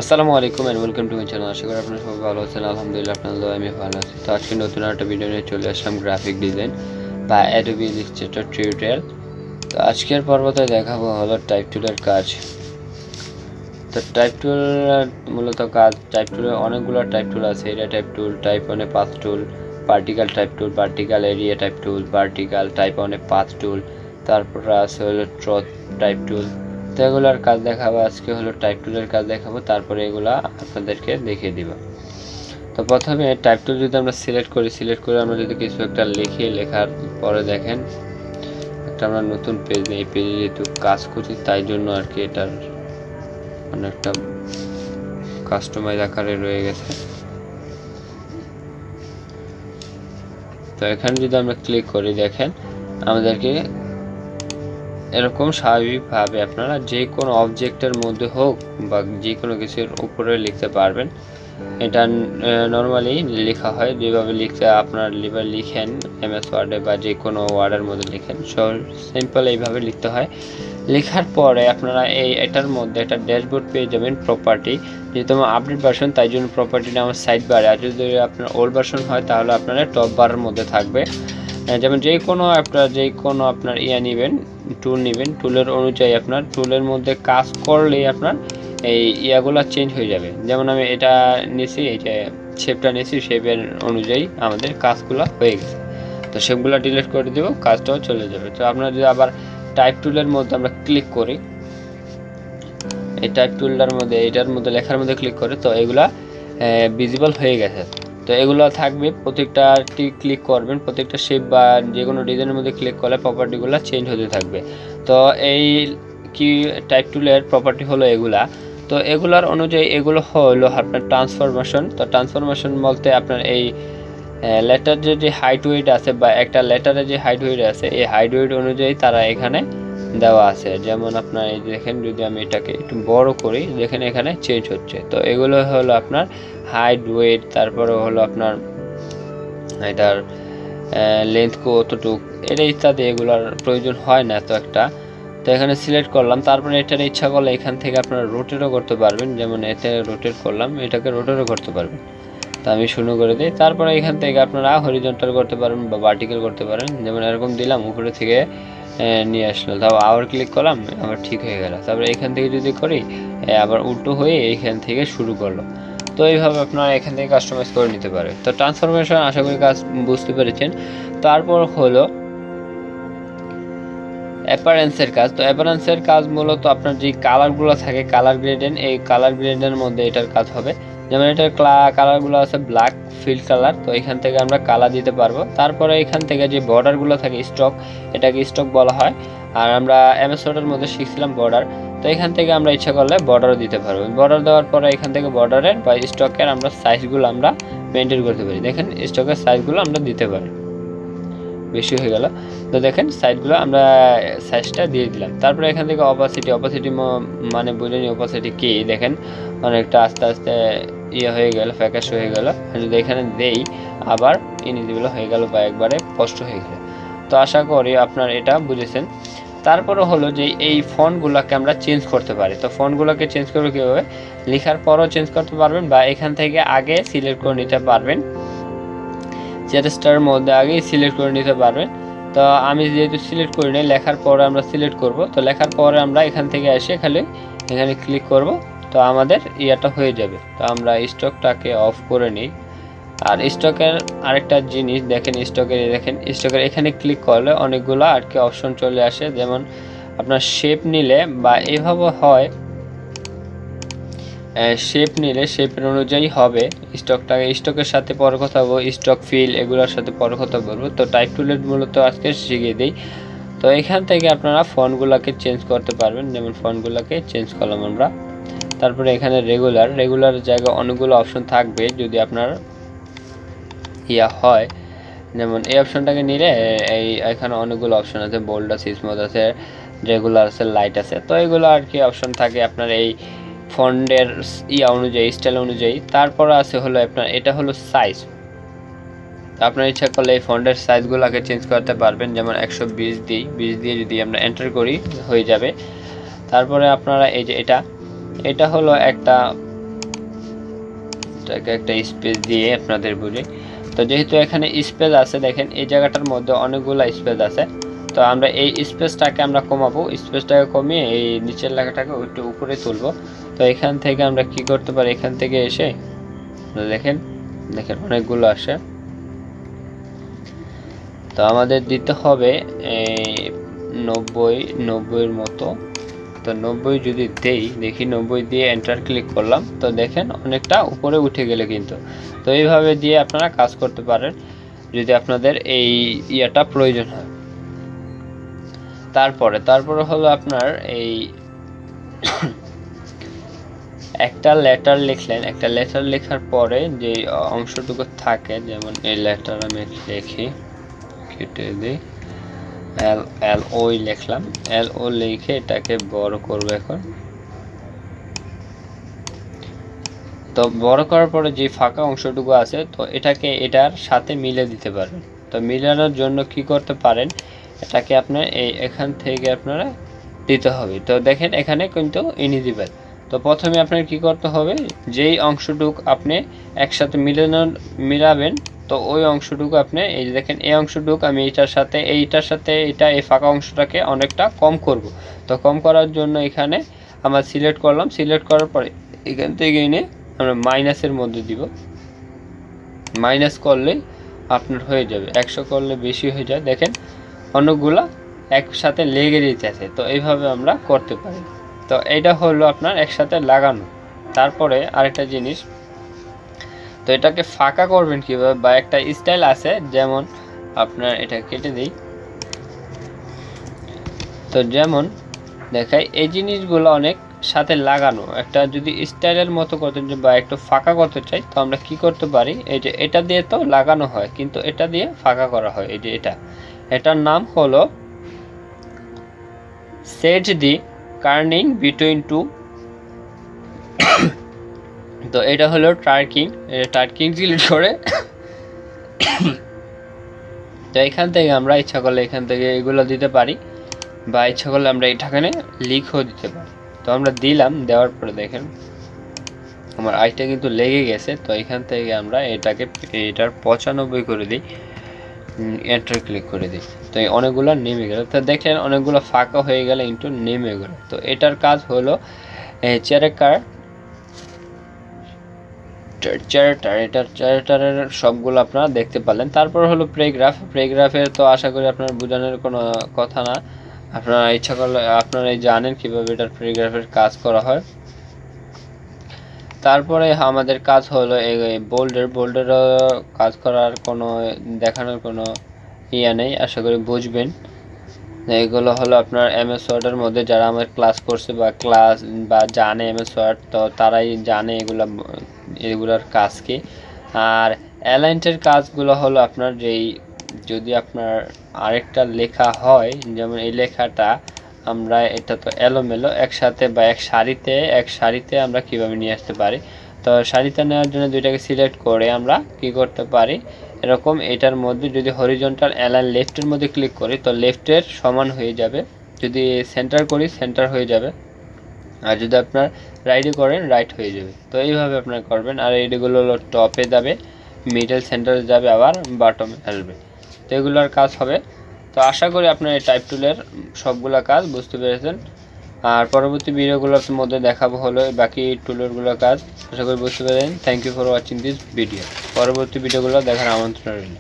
আসসালামু আলাইকুম and welcome to my channel. আশা করি আপনারা সবাই ভালো আছেন। আলহামদুলিল্লাহ আপনাদের দোয়ায় আমি ভালো আছি। তো আজকে নতুন একটা ভিডিও নিয়ে চলে আসলাম গ্রাফিক ডিজাইন বা Adobe Illustrator টিউটোরিয়াল। তো আজকের পর্বতে দেখাবো হলো টাইপ টুলের কাজ। তো টাইপ টুল মূলত কাজ, টাইপ টুলের অনেকগুলো টাইপ টুল আছে। এরিয়া টাইপ টুল, টাইপ অনে পাথ টুল, ভার্টিক্যাল টাইপ টুল, ভার্টিক্যাল এরিয়া টাইপ টুল, ভার্টিক্যাল টাইপ অনে পাথ টুল, তারপর আছে হলো ট্রথ টাইপ টুল। তো এগুলার কাজ দেখাবো আজকে, হলো টাইপ টুলের কাজ দেখাবো, তারপরে এগুলা আপনাদেরকে দেখিয়ে দিব। তো প্রথমে টাইপ টুল যদি আমরা সিলেক্ট করে আমরা যদি কিছু একটা লিখি, লেখার পরে দেখেন একটা আমরা নতুন পেজ নেই, পেজে যেহেতু কাজ করছি তাই জন্য আর কি এটার অনেকটা কাস্টমাইজ আকারে রয়ে গেছে। তো এখানে যদি আমরা ক্লিক করি দেখেন আমাদেরকে এরকম স্বাভাবিকভাবে আপনারা যে কোনো অবজেক্টের মধ্যে হোক বা যে কোনো কিছুর উপরে লিখতে পারবেন। এটা নর্মালি লেখা হয় যেভাবে লিখতে আপনারা লিখেন এমএস ওয়ার্ডে বা যে কোনো ওয়ার্ডের মধ্যে লিখেন, সিম্পল এইভাবে লিখতে হয়। লেখার পরে আপনারা এটার মধ্যে একটা ড্যাশবোর্ড পেয়ে যাবেন, প্রপার্টি। যেহেতু আমার আপডেট ভার্সন তাই জন্য প্রপার্টিটা আমার সাইড বারে, আর যদি আপনার ওল্ড ভার্সন হয় তাহলে আপনারা টপ বারের মধ্যে থাকবে। যেমন যে কোনো আপনার নেবেন, টুল নেবেন, টুলের অনুযায়ী আপনার টুলের মধ্যে কাজ করলেই আপনার এই ইয়াগুলো চেঞ্জ হয়ে যাবে। যেমন আমি এটা নিয়েছি, এই যে শেপটা নিয়েছি, শেপের অনুযায়ী আমাদের কাজগুলো হয়ে গেছে। তো শেপগুলো ডিলিট করে দেবো, কাজটাও চলে যাবে। তো আপনারা যদি আবার টাইপ টুলের মধ্যে আমরা ক্লিক করি, এই টাইপ টুলটার মধ্যে এটার মধ্যে লেখার মধ্যে ক্লিক করে, তো এগুলা ভিজিবল হয়ে গেছে। তো এগুলো থাকবে, প্রত্যেকটাটি ক্লিক করবেন, প্রত্যেকটা শেপ বা যে কোনো ডিজাইনের মধ্যে ক্লিক করলে প্রপার্টিগুলো চেঞ্জ হতে থাকবে। তো এই কি টাইপ টুলের প্রপার্টি হলো এগুলা। তো এগুলার অনুযায়ী এগুলো হলো আপনার ট্রান্সফরমেশন। তো ট্রান্সফরমেশন বলতে আপনার এই লেটার যে হাইট ওয়েট আছে বা একটা লেটারে যে হাইট ওয়েট আছে, এই হাইট ওয়েট অনুযায়ী তারা এখানে দেওয়া আছে। যেমন আপনার এই দেখেন, যদি আমি এটাকে একটু বড় করি দেখেন এখানে চেঞ্জ হচ্ছে। তো এগুলো হলো আপনার হাইট ওয়েট, তারপরে হলো আপনার এটার লেন্থ কতটুক, এটা ইত্যাদি এগুলোর প্রয়োজন হয় না তো একটা। তো এখানে সিলেক্ট করলাম, তারপরে এটার ইচ্ছা করলে এখান থেকে আপনারা রোটেটও করতে পারবেন। যেমন এতে রোটেট করলাম, এটাকে রোটেটও করতে পারবেন। তো আমি শুরু করে দিই, তারপরে এখান থেকে আপনারা হরিজন্টাল করতে পারেন বা ভার্টিক্যাল করতে পারেন। যেমন এরকম দিলাম, উপরে থেকে নিয়ে আসলো, তাও আবার ক্লিক করলাম, আবার ঠিক হয়ে গেল। তারপরে এখান থেকে যদি করি আবার উল্টো হয়ে এইখান থেকে শুরু করলো। তো এইভাবে আপনারা এখান থেকে কাস্টমাইজ করে নিতে পারেন। তো ট্রান্সফরমেশন আশা করি কাজ বুঝতে পেরেছেন। তারপর হলো অ্যাপারেন্সের কাজ। তো অ্যাপারেন্সের কাজ মূলত আপনার যে কালারগুলো থাকে, কালার গ্রেডেন্ট, এই কালার গ্রেডেন্টের মধ্যে এটার কাজ হবে। যেমন এটার কালারগুলো আছে ব্ল্যাক ফিল্ড কালার, তো এখান থেকে আমরা কালার দিতে পারবো। তারপরে এখান থেকে যে বর্ডারগুলো থাকে স্টক, এটাকে স্টক বলা হয়। আর আমরা এমএস ওয়ার্ডের মধ্যে শিখছিলাম বর্ডার, তো এখান থেকে আমরা ইচ্ছা করলে বর্ডারও দিতে পারবো। বর্ডার দেওয়ার পরে এখান থেকে বর্ডারের বা স্টকের আমরা সাইজগুলো আমরা মেনটেন করতে পারি। দেখেন স্টকের সাইজগুলো আমরা দিতে পারি, বেশি হয়ে গেল। তো দেখেন সাইডগুলো আমরা সাইজটা দিয়ে দিলাম। তারপরে এখান থেকে অপাসিটি মানে বুঝে নি অপাসিটি কি, দেখেন অনেকটা আস্তে আস্তে হয়ে গেল, ফ্যাকাশ হয়ে গেল। যদি এখানে দেই আবার ইনভিজিবল হয়ে গেল বা একবারে স্পষ্ট হয়ে গেল। তো আশা করি আপনার এটা বুঝেছেন। তারপরে হলো যে এই ফন্টগুলোকে আমরা চেঞ্জ করতে পারি। তো ফন্টগুলোকে চেঞ্জ করবো কীভাবে, লেখার পরও চেঞ্জ করতে পারবেন বা এখান থেকে আগে সিলেক্ট করে নিতে পারবেন, জেটাস্টারের মধ্যে আগেই সিলেক্ট করে নিতে পারবেন। তো আমি যেহেতু সিলেক্ট করি নাই, লেখার পরে আমরা সিলেক্ট করব। তো লেখার পরে আমরা এখান থেকে এসে খালি এখানে ক্লিক করব, তো আমাদের ইয়াটা হয়ে যাবে। তো আমরা স্টকটাকে অফ করে নিই। আর স্টকের আরেকটা জিনিস দেখেন, স্টকের এখানে ক্লিক করলে অনেকগুলো আর কি অপশন চলে আসে। যেমন আপনার শেপ নিলে বা এভাবে হয়, শেপ নিলে শেপের অনুযায়ী হবে স্টকের সাথে পরে কথা বলবো, স্টক ফিল এগুলোর সাথে পরে কথা বলবো। তো টাইপ টুলের মূলত আজকে শিখিয়ে দিই। তো এখান থেকে আপনারা ফন্টগুলোকে চেঞ্জ করতে পারবেন। যেমন ফন্টগুলোকে চেঞ্জ করলাম আমরা। তারপরে এখানে রেগুলার জায়গায় অনেকগুলো অপশন থাকবে যদি আপনার হয়। যেমন এই অপশনটাকে নিলে এখানে অনেকগুলো অপশন আছে, বোল্ড আছে, স্মুথ আছে, রেগুলার আছে, লাইট আছে। তো এগুলো আর কি অপশন থাকে আপনার এই ফন্টের অনুযায়ী, স্টাইল অনুযায়ী। তারপর আছে হলো আপনার এটা হলো সাইজ। আপনার ইচ্ছা করলে এই ফন্টের সাইজগুলোকে চেঞ্জ করতে পারবেন। যেমন 120 দিই, 20 দিয়ে যদি আমরা এন্টার করি হয়ে যাবে। তারপরে আপনারা এই যে এটা হলো একটা এটাকে একটা স্পেস দিয়ে আপনাদের বলি। তো যেহেতু এখানে স্পেস আছে, দেখেন এই জায়গাটার মধ্যে অনেকগুলো স্পেস আছে, তো আমরা এই স্পেসটাকে আমরা কমাবো, স্পেসটাকে কমিয়ে এই নিচের লেখাটাকে একটু উপরে তুলবো। তো এখান থেকে আমরা কি করতে পারি, এখান থেকে এসে দেখেন দেখেন অনেকগুলো আসে। তো আমাদের দিতে হবে 90-90 মতো। তো 90 যদি দেই, দেখি 90 দিয়ে এন্টার ক্লিক করলাম, তো দেখেন অনেকটা উপরে উঠে গেলে কিন্তু। তো এইভাবে দিয়ে আপনারা কাজ করতে পারেন যদি আপনাদের এই ইয়াটা প্রয়োজন হয়। তারপরে হলো আপনার এই একটা লেটার লিখলেন, একটা লেটার লেখার পরে যে অংশটুকু থাকে, যেমন এই লেটার আমি লিখি, কেটে দিই, LO লিখলাম, LO লিখে এটাকে বড় করব এখন। তো বড় করার পরে যে ফাঁকা অংশটুকু আছে, তো এটাকে এটার সাথে মিলে দিতে পারবেন। তো মিলানোর জন্য কি করতে পারেন, এটাকে আপনার এখান থেকে আপনারা দিতে হবে। তো দেখেন এখানে কিন্তু ইনভিজিবল। তো প্রথমে আপনার কি করতে হবে, যেই অংশটুকু আপনি একসাথে মিলাবেন, তো ওই অংশটুকু আপনি এই যে দেখেন এই অংশটুকু আমি এইটার সাথে এটা এই ফাঁকা অংশটাকে অনেকটা কম করব। তো কম করার জন্য এখানে আমরা সিলেক্ট করলাম, সিলেক্ট করার পরে এখান থেকে এনে আমরা মাইনাসের মধ্যে দিব। মাইনাস করলে আপনার হয়ে যাবে, 100 করলে বেশি হয়ে যায়। দেখেন অনেকগুলা একসাথে লেগে যেতেছে। তো এইভাবে আমরা করতে পারি। তো এটা হলো আপনার একসাথে লাগানো। তারপরে আরেকটা জিনিস, তো এটাকে ফাঁকা করবেন কিভাবে, বা একটা স্টাইল আছে, যেমন আপনার এটা কেটে দিই। তো যেমন দেখাই এই জিনিসগুলো অনেক সাথে লাগানো, একটা যদি স্টাইলের মতো করতে বা একটু ফাঁকা করতে চাই, তো আমরা কি করতে পারি, এই যে এটা দিয়ে তো লাগানো হয়, কিন্তু এটা দিয়ে ফাঁকা করা হয়। এই যে এটার নাম হলো সেট দি কার্নিং বিটুইন টু। তো এটা হলো টার্কিং সিলেক্ট করে তো এখান থেকে আমরা ইচ্ছা করলে এখান থেকে এগুলো দিতে পারি, বা ইচ্ছা করলে আমরা এখানে লিখও দিতে পারি। তো আমরা দিলাম, দেওয়ার পরে দেখেন আমার আইটা কিন্তু লেগে গেছে। তো এখান থেকে আমরা এটার 95 করে দিই, এন্টার ক্লিক করে দিই। তো অনেকগুলো নেমে গেল। তো দেখলেন অনেকগুলো ফাঁকা হয়ে গেলে কিন্তু নেমে গেল। তো এটার কাজ হলো চ্যারেটারের সবগুলো আপনারা দেখতে পারলেন। তারপর হলো প্রেগ্রাফের তো আশা করি আপনার বোঝানোর কোনো কথা না, আপনারা ইচ্ছা করলে আপনারাই জানেন কিভাবে এটার প্রেগ্রাফের কাজ করা হয়। তারপরে আমাদের কাজ হলো এই বোল্ডের কাজ করার কোনো দেখানোর কোনো ইয়া নেই, আশা করি বুঝবেন। এগুলো হলো আপনার MS ওয়ার্ডের মধ্যে যারা আমার ক্লাস করছে বা জানে MS ওয়ার্ড, তো তারাই জানে এগুলার কাজ কি। আর অ্যালাইন্টের কাজগুলো হলো আপনার যদি আপনার আরেকটা লেখা হয়, যেমন এই লেখাটা আমরা এটা তো এলোমেলো একসাথে বা এক সারিতে আমরা কিভাবে নিয়ে আসতে পারি। তো সারিতে নেওয়ার জন্য দুইটাকে সিলেক্ট করে আমরা কি করতে পারি, এরকম এটার মধ্যে যদি হরিজন্টাল অ্যালাইন লেফটের মধ্যে ক্লিক করি, তো লেফটের সমান হয়ে যাবে। যদি সেন্টার করি সেন্টার হয়ে যাবে, আর যদি আপনার রাইটে করেন রাইট হয়ে যাবে। তো এইভাবে আপনারা করবেন। আর এইগুলো হলো টপে যাবে, মিডল সেন্টারে যাবে, আবার বটমে আসবে। তো এগুলোর কাজ হবে। তো আশা করি আপনার এই টাইপ টুলের সবগুলা কাজ বুঝতে পেরেছেন। আর পরবর্তী ভিডিওগুলোর মধ্যে দেখাবো হলো বাকি টুলেরগুলোর কাজ। আশা করি বুঝতে পেরেছেন। Thank you for watching this video. পরবর্তী ভিডিওগুলো দেখার আমন্ত্রণ রইল।